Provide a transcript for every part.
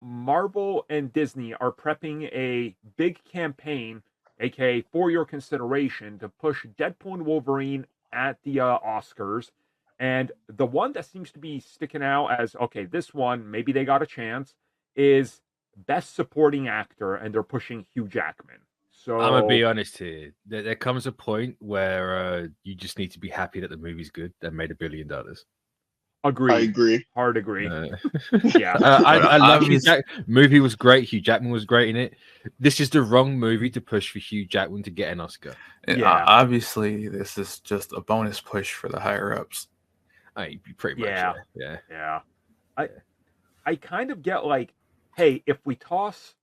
Marvel and Disney are prepping a big campaign, aka for your consideration, to push Deadpool and Wolverine at the Oscars. And the one that seems to be sticking out as, okay, this one, maybe they got a chance, is Best Supporting Actor, and they're pushing Hugh Jackman. I'm gonna be So, honest here. There comes a point where you just need to be happy that the movie's good and made $1 billion. I agreed. agree. Hard agree. Uh, Yeah. I love Hugh obvious- Jackman. Movie was great. Hugh Jackman was great in it. This is the wrong movie to push for Hugh Jackman to get an Oscar. Yeah. Obviously, this is just a bonus push for the higher ups. Pretty much. Yeah. Yeah. Yeah. I kind of get like, hey, if we toss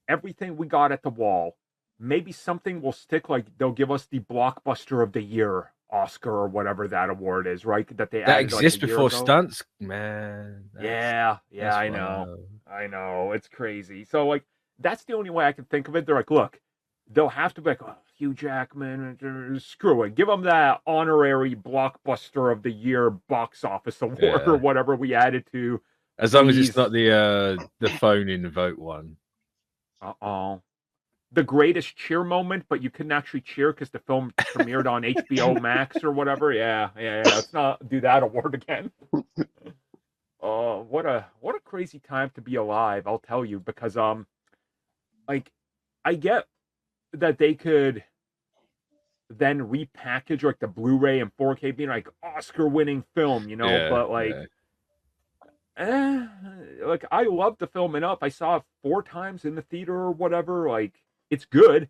everything we got at the wall, maybe something will stick. Like they'll give us the Blockbuster of the Year Oscar or whatever that award is, right? That they That added, like, exists a year before ago. stunts, man. Yeah, that's I know. wild. I know. It's crazy. So like that's the only way I can think of it. They're like, look, they'll have to be like, oh, Hugh Jackman, screw it. Give them that honorary Blockbuster of the Year box office award or whatever we added to. As long as Please. it's not the phone in vote one. The greatest cheer moment, but you couldn't actually cheer because the film premiered on HBO Max or whatever. Yeah. Let's not do that award again. What a crazy time to be alive, I'll tell you, because like I get that they could then repackage like the Blu-ray and 4K being like Oscar-winning film, but like. Like I loved the film enough. I saw it 4 times in the theater or whatever. Like it's good.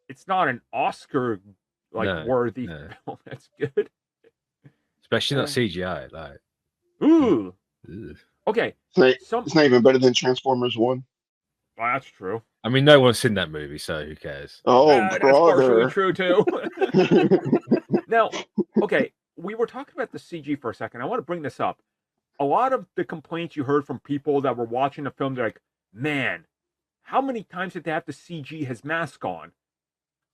It's not an Oscar worthy film. That's good. Especially not CGI. Like, ooh. Ugh. Okay. It's not even better than Transformers 1. Well, that's true. I mean, no one's seen that movie, so who cares? Oh, that's partially brother. true too. Now, okay, we were talking about the CG for a second. I want to bring this up. A lot of the complaints you heard from people that were watching the film, they're like, man, how many times did they have to CG his mask on?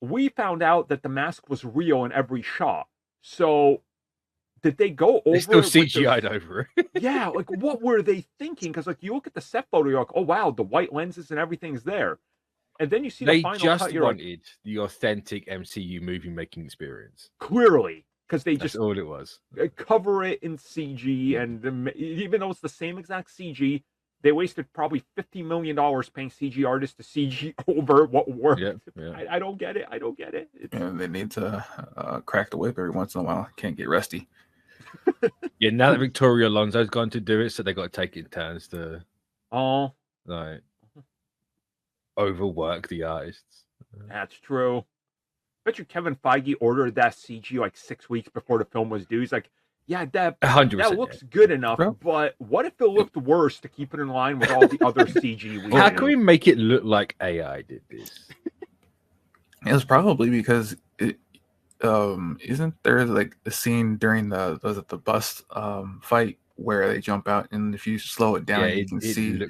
We found out that the mask was real in every shot. So did they go over They still it? CGI'd over it. Yeah, like what were they thinking? Because like you look at the set photo, you're like, oh wow, the white lenses and everything's there. And then you see the final just cut, you're like, wanted the authentic MCU movie making experience. clearly. Because they That's just all it was. cover it in CG, and even though it's the same exact CG, they wasted probably $50 million paying CG artists to CG over what worked. Yeah. I don't get it. They need to crack the whip every once in a while. Can't get rusty. Yeah, now that Victoria Alonso's gone to do it, so they got to take it in turns to like overwork the artists. That's true. Bet you Kevin Feige ordered that CG like 6 weeks before the film was due. He's like, yeah, that 100%, looks good enough, but what if it looked worse to keep it in line with all the other CG we How do? can we make it look like AI did this? It was probably because it isn't there like a scene during the bus fight where they jump out, and if you slow it down, you can see.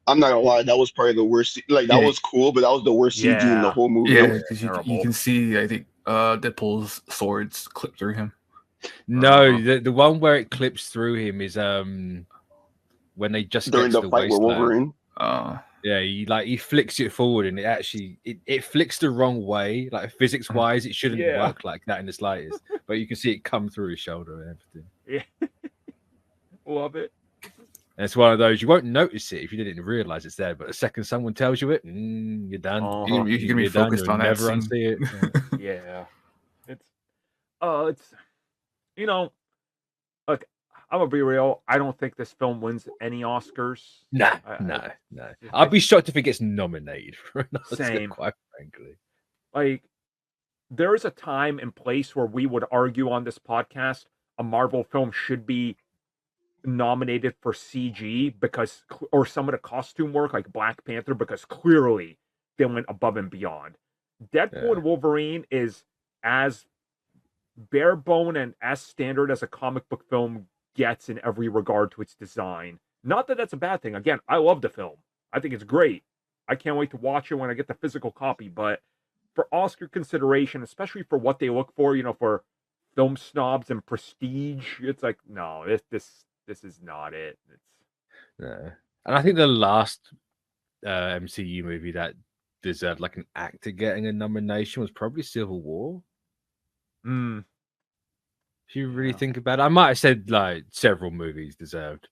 I'm not gonna lie, that was probably the worst. Like that was cool, but that was the worst CG in the whole movie. Yeah, because you can see, I think, Deadpool's swords clip through him. No, the one where it clips through him is when they just during the fight with Wolverine. Yeah, he flicks it forward, and it flicks the wrong way. Like physics wise, it shouldn't work like that in the slightest. But you can see it come through his shoulder and everything. Yeah, love it. And it's one of those you won't notice it if you didn't realize it's there. But the second someone tells you it, you're done. You can be focused on that. Never unsee it. Yeah, it's look, I'm gonna be real. I don't think this film wins any Oscars. No. I'd be shocked if it gets nominated for an Oscar. Same. Quite frankly, like there is a time and place where we would argue on this podcast a Marvel film should be nominated for CG or some of the costume work, like Black Panther, because clearly they went above and beyond. Deadpool and Wolverine is as bare bone and as standard as a comic book film gets in every regard to its design. Not that that's a bad thing. Again, I love the film. I think it's great. I can't wait to watch it when I get the physical copy. But for Oscar consideration, especially for what they look for, for film snobs and prestige, it's like, no, this is not it. And I think the last MCU movie that deserved like an actor getting a nomination was probably Civil War. Mm. If you really think about it, I might have said like several movies deserved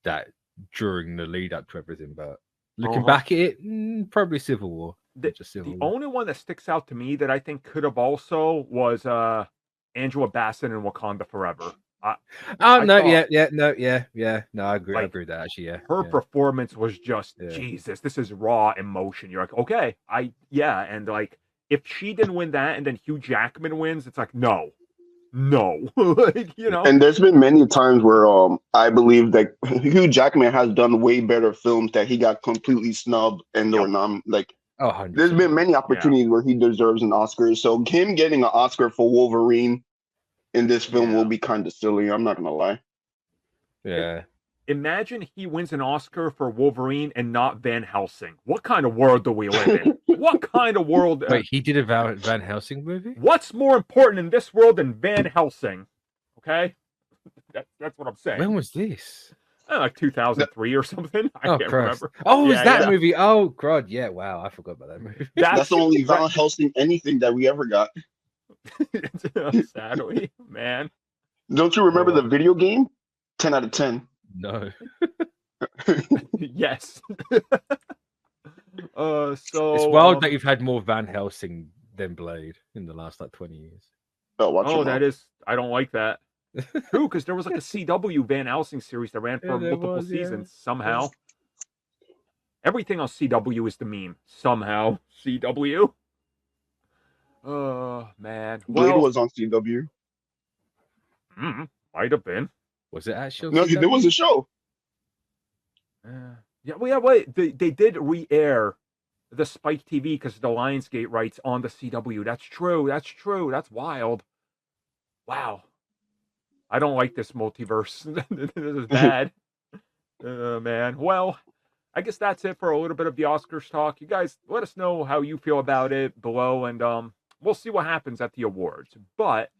that during the lead up to everything, but looking back at it, probably Civil War. The only one that sticks out to me that I think could have also was Angela Bassett in Wakanda Forever. No, I agree. Like, I agree with that actually. Yeah, her performance was just Jesus. This is raw emotion. You're like, okay, and like if she didn't win that, and then Hugh Jackman wins, it's like no, like, you know. And there's been many times where I believe that Hugh Jackman has done way better films that he got completely snubbed and or like. Oh, 100%. There's been many opportunities where he deserves an Oscar. So him getting an Oscar for Wolverine in this film will be kind of silly. I'm not gonna lie. Yeah. Imagine he wins an Oscar for Wolverine and not Van Helsing. What kind of world do we live in? What kind of world? Wait, he did a Van Helsing movie? What's more important in this world than Van Helsing? Okay, that's what I'm saying. When was this? Like 2003 or something. I can't remember. Oh, was that movie? Oh, God, yeah. Wow, I forgot about that movie. That's the only Van Helsing anything that we ever got. Sadly, man. Don't you remember the video game? 10 out of 10. No. Yes. So it's wild that you've had more Van Helsing than Blade in the last like 20 years. That is. I don't like that. True, because there was like a CW Van Helsing series that ran for multiple seasons somehow. Everything on CW is the meme. Somehow. CW. Oh, man. Blade was on CW. Might have been. Was it actually? No, there was a show. Wait. They did re-air the Spike TV because the Lionsgate rights on the CW. That's true. That's wild. Wow. I don't like this multiverse. This is bad. Man. Well, I guess that's it for a little bit of the Oscars talk. You guys, let us know how you feel about it below, and we'll see what happens at the awards. But